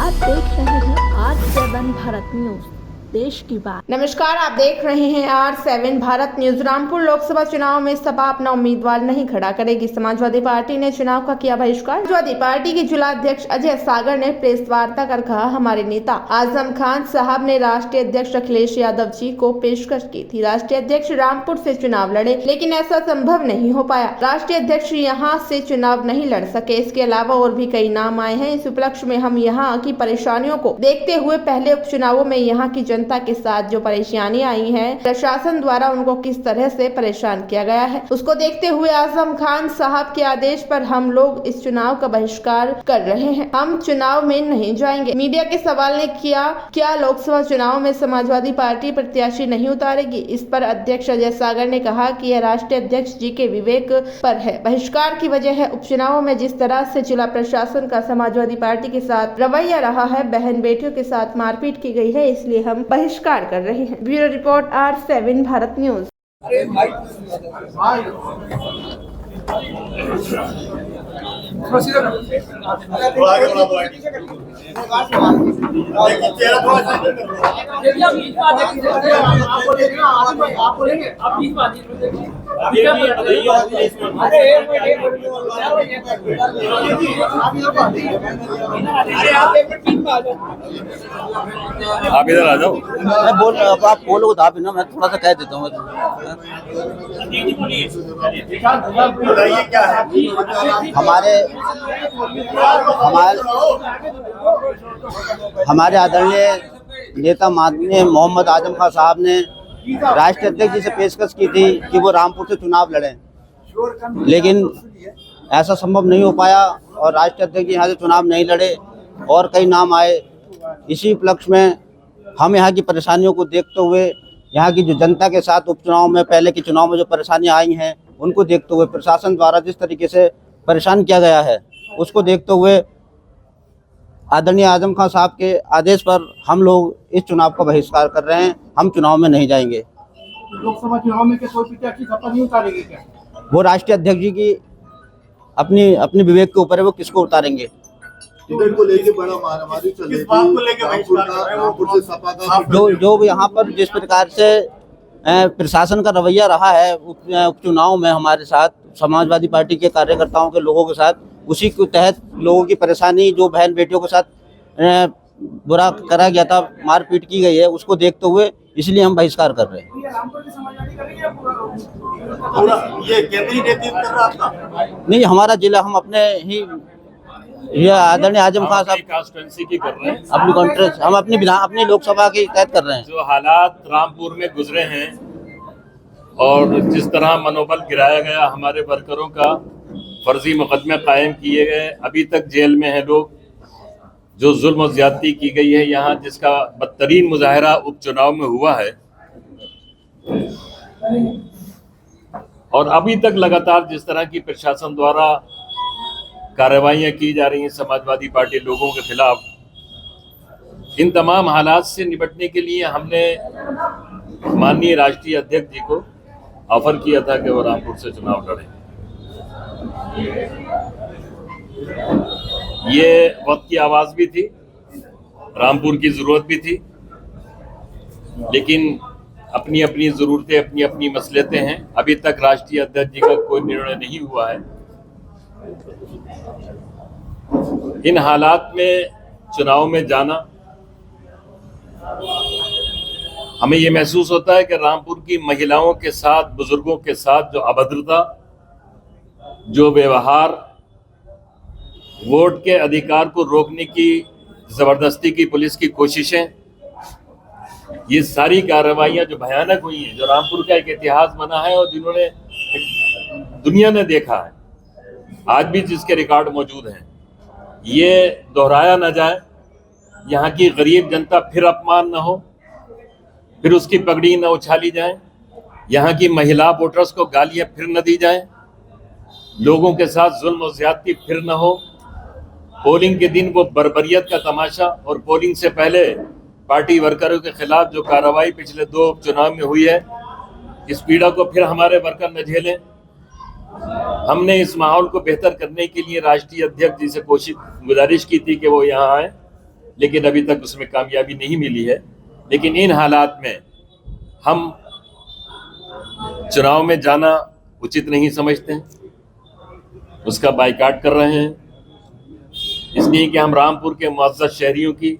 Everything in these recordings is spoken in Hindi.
आप देख रहे हैं R7 भारत न्यूज, देश की बात। नमस्कार, आप देख रहे हैं R7 भारत न्यूज। रामपुर लोकसभा चुनाव में सपा अपना उम्मीदवार नहीं खड़ा करेगी। समाजवादी पार्टी ने चुनाव का किया बहिष्कार। समाजवादी पार्टी के जिला अध्यक्ष अजय सागर ने प्रेस वार्ता कर कहा, हमारे नेता आजम खान साहब ने राष्ट्रीय अध्यक्ष अखिलेश यादव जी को पेशकश की थी। राष्ट्रीय अध्यक्ष रामपुर से चुनाव लड़े, लेकिन ऐसा संभव नहीं हो पाया। राष्ट्रीय अध्यक्ष यहाँ से चुनाव नहीं लड़ सके। इसके अलावा और भी कई नाम आए हैं। इस उपलक्ष्य में हम यहाँ की परेशानियों को देखते हुए पहले उपचुनावों में यहाँ की जनता के साथ जो परेशानी आई है, प्रशासन द्वारा उनको किस तरह से परेशान किया गया है, उसको देखते हुए आजम खान साहब के आदेश पर हम लोग इस चुनाव का बहिष्कार कर रहे हैं। हम चुनाव में नहीं जाएंगे। मीडिया के सवाल ने किया, क्या लोकसभा चुनाव में समाजवादी पार्टी प्रत्याशी नहीं उतारेगी? इस पर अध्यक्ष अजय सागर ने कहा कि यह राष्ट्रीय अध्यक्ष जी के विवेक पर है। बहिष्कार की वजह है उपचुनाव में जिस तरह से जिला प्रशासन का समाजवादी पार्टी के साथ रवैया रहा है, बहन बेटियों के साथ मारपीट की गई है, इसलिए हम बहिष्कार कर रहे हैं। Bureau report R7 Bharat news. आप इधर आ जाओ। मैं बोल रहा हूँ, आप बोलो तो आप ना, मैं थोड़ा सा कह देता हूँ। बताइए क्या है। हमारे आदरणीय नेता माननीय मोहम्मद आजम खान साहब ने राष्ट्रीय अध्यक्ष जी से पेशकश की थी कि वो रामपुर से चुनाव लड़ें, लेकिन ऐसा संभव नहीं हो पाया और राष्ट्रीय अध्यक्ष जी यहाँ से चुनाव नहीं लड़े और कई नाम आए। इसी उपलक्ष्य में हम यहाँ की परेशानियों को देखते हुए, यहाँ की जो जनता के साथ उपचुनाव में, पहले के चुनाव में जो परेशानियाँ आई हैं, उनको देखते हुए, प्रशासन द्वारा जिस तरीके से परेशान किया गया है, उसको देखते हुए आदरणीय आजम खान साहब के आदेश पर हम लोग इस चुनाव का बहिष्कार कर रहे हैं। हम चुनाव में नहीं जाएंगे। लोकसभा चुनाव में क्या कोई प्रत्याशी सपा नहीं उतारेंगे क्या? वो राष्ट्रीय अध्यक्ष जी की अपनी विवेक के ऊपर है, वो किसको उतारेंगे। टिकट को लेके बड़ा मारामारी चल रही है। रामपुर से सपा का जो यहाँ पर जिस प्रकार से प्रशासन का रवैया रहा है उपचुनाव में हमारे साथ, समाजवादी पार्टी के कार्यकर्ताओं के लोगों के साथ, उसी के तहत लोगों की परेशानी, जो बहन बेटियों के साथ बुरा करा गया था, मारपीट की गई है, उसको देखते हुए इसलिए हम बहिष्कार कर रहे हैं। पूरा ये केंद्रीय नेतृत्व कर रहा था। नहीं, हमारा जिला, हम अपने ही आदरणीय आजम खान साहब कॉन्स्टिट्यूंसी की कर रहे हैं, अपनी कॉन्फ्रेंस, हम अपनी लोकसभा के तहत कर रहे हैं। जो हालात रामपुर में गुजरे हैं और जिस तरह मनोबल गिराया गया, हमारे वर्करों का फर्जी मुकदमे कायम किए गए, अभी तक जेल में हैं लोग, जो जुल्म और ज्यादती की गई है यहाँ, जिसका बदतरीन मुजाहरा उपचुनाव में हुआ है, और अभी तक लगातार जिस तरह की प्रशासन द्वारा कार्रवाइयाँ की जा रही हैं समाजवादी पार्टी लोगों के खिलाफ, इन तमाम हालात से निपटने के लिए हमने माननीय राष्ट्रीय अध्यक्ष जी को ऑफर किया था कि वो रामपुर से चुनाव लड़ें। ये वक्त की आवाज़ भी थी, रामपुर की ज़रूरत भी थी, लेकिन अपनी अपनी ज़रूरतें, अपनी अपनी मसलतें हैं। अभी तक राष्ट्रीय अध्यक्ष जी का कोई निर्णय नहीं हुआ है। इन हालात में चुनाव में जाना, हमें ये महसूस होता है कि रामपुर की महिलाओं के साथ, बुजुर्गों के साथ जो अभद्रता, जो व्यवहार, वोट के अधिकार को रोकने की जबरदस्ती की पुलिस की कोशिशें, ये सारी कार्रवाइयां जो भयानक हुई हैं, जो रामपुर का एक इतिहास बना है और जिन्होंने दुनिया ने देखा है, आज भी जिसके रिकॉर्ड मौजूद हैं, ये दोहराया न जाए। यहाँ की गरीब जनता फिर अपमान न हो, फिर उसकी पगड़ी न उछाली जाए, यहाँ की महिला वोटर्स को गालियाँ फिर न दी जाए, लोगों के साथ जुल्म और ज्यादती फिर न हो। पोलिंग के दिन वो बर्बरियत का तमाशा और पोलिंग से पहले पार्टी वर्करों के खिलाफ जो कार्रवाई पिछले 2 चुनाव में हुई है, इस पीड़ा को फिर हमारे वर्कर न झेलें। हमने इस माहौल को बेहतर करने के लिए राष्ट्रीय अध्यक्ष जी से गुजारिश की थी कि वो यहाँ आए लेकिन अभी तक उसमें कामयाबी नहीं मिली है। लेकिन इन हालात में हम चुनाव में जाना उचित नहीं समझते हैं, उसका बाइकाट कर रहे हैं, इसलिए कि हम रामपुर के मुअज़्ज़ज़ शहरियों की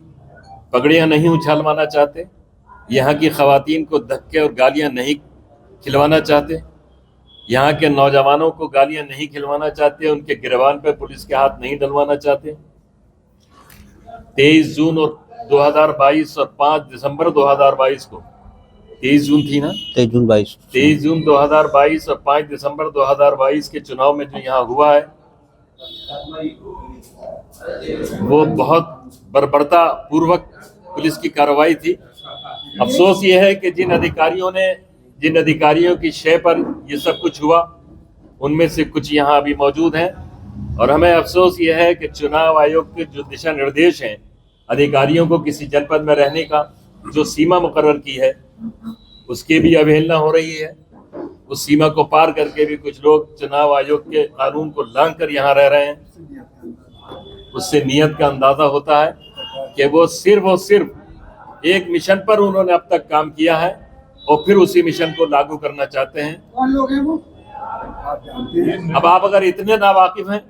पगड़ियां नहीं उछालवाना चाहते, यहाँ की ख़वातीन को धक्के और गालियां नहीं खिलवाना चाहते, यहाँ के नौजवानों को गालियां नहीं खिलवाना चाहते, उनके गिरबान पर पुलिस के हाथ नहीं डलवाना चाहते। 23 जून और 2022 और 5 दिसंबर 2022 को, 23 जून थी ना, 23 जून 2022 और 5 दिसंबर 2022 के चुनाव में जो यहाँ हुआ है वो बहुत बर्बरता पूर्वक पुलिस की कार्रवाई थी। अफसोस ये है कि जिन अधिकारियों की शय पर ये सब कुछ हुआ उनमें से कुछ यहाँ अभी मौजूद हैं, और हमें अफसोस ये है कि चुनाव आयोग के जो दिशा निर्देश हैं अधिकारियों को किसी जनपद में रहने का जो सीमा मुकर्रर की है उसकी भी अवहेलना हो रही है। उस सीमा को पार करके भी कुछ लोग चुनाव आयोग के कानून को लांघकर यहाँ रह रहे हैं। उससे नियत का अंदाजा होता है कि वो सिर्फ और सिर्फ एक मिशन पर उन्होंने अब तक काम किया है और फिर उसी मिशन को लागू करना चाहते हैं। कौन लोग हैं वो? अब आप अगर इतने नावाकिफ हैं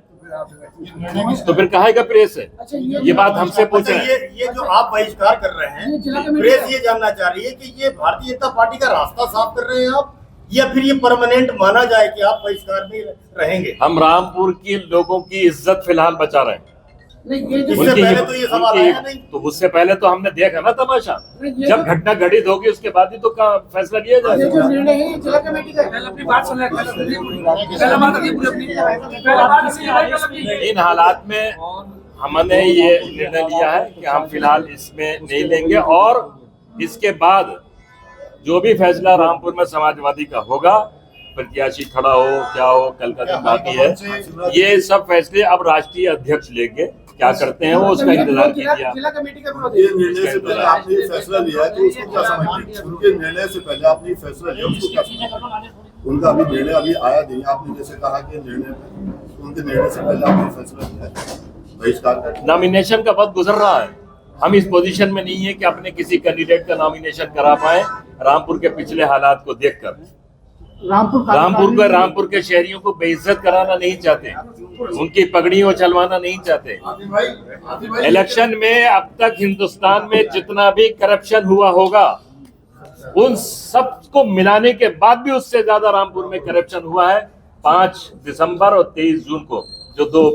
तो फिर काहे का प्रेस है? अच्छा, ये बात हमसे पूछ रहे हैं। ये जो आप बहिष्कार कर रहे हैं, प्रेस ये जानना चाह रही है कि ये भारतीय जनता पार्टी का रास्ता साफ कर रहे हैं आप, या फिर ये परमानेंट माना जाए कि आप बहिष्कार में रहेंगे? हम रामपुर के लोगों की इज्जत फिलहाल बचा रहे हैं। इससे पहले तो ये सवाल आया नहीं। तो उससे पहले तो हमने देखा ना तमाशा, जब घटना घटित होगी उसके बाद ही तो फैसला लिया जाएगा। इन हालात में हमने ये निर्णय लिया है कि हम फिलहाल इसमें नहीं लेंगे, और इसके बाद जो भी फैसला रामपुर में समाजवादी का होगा, प्रत्याशी खड़ा हो क्या हो, कल का दिन बाकी है, ये सब फैसले अब राष्ट्रीय अध्यक्ष लेंगे। क्या करते हैं वो उसका इंतजार कीजिए। ये निर्णय से पहले आपने फैसला लिया है तो उसको क्या समझते हैं? उनके निर्णय से पहले आपने फैसला लिया उसको क्या समझते हैं? उनका अभी निर्णय अभी आया नहीं, आपने जैसे कहा कि उनके निर्णय से पहले आपने फैसला लिया है बहिष्कार का। नॉमिनेशन का वक्त गुजर रहा है, हम इस पोजीशन में नहीं है कि अपने किसी कैंडिडेट का नॉमिनेशन करा पाए रामपुर के पिछले हालात को देखकर। रामपुर के शहरियों को बेइज्जत कराना नहीं चाहते, उनकी पगड़ियों उछलवाना नहीं चाहते। इलेक्शन में अब तक हिंदुस्तान में जितना भी करप्शन हुआ होगा उन सब को मिलाने के बाद भी उससे ज्यादा रामपुर में करप्शन हुआ है 5 दिसंबर और 23 जून को, जो दो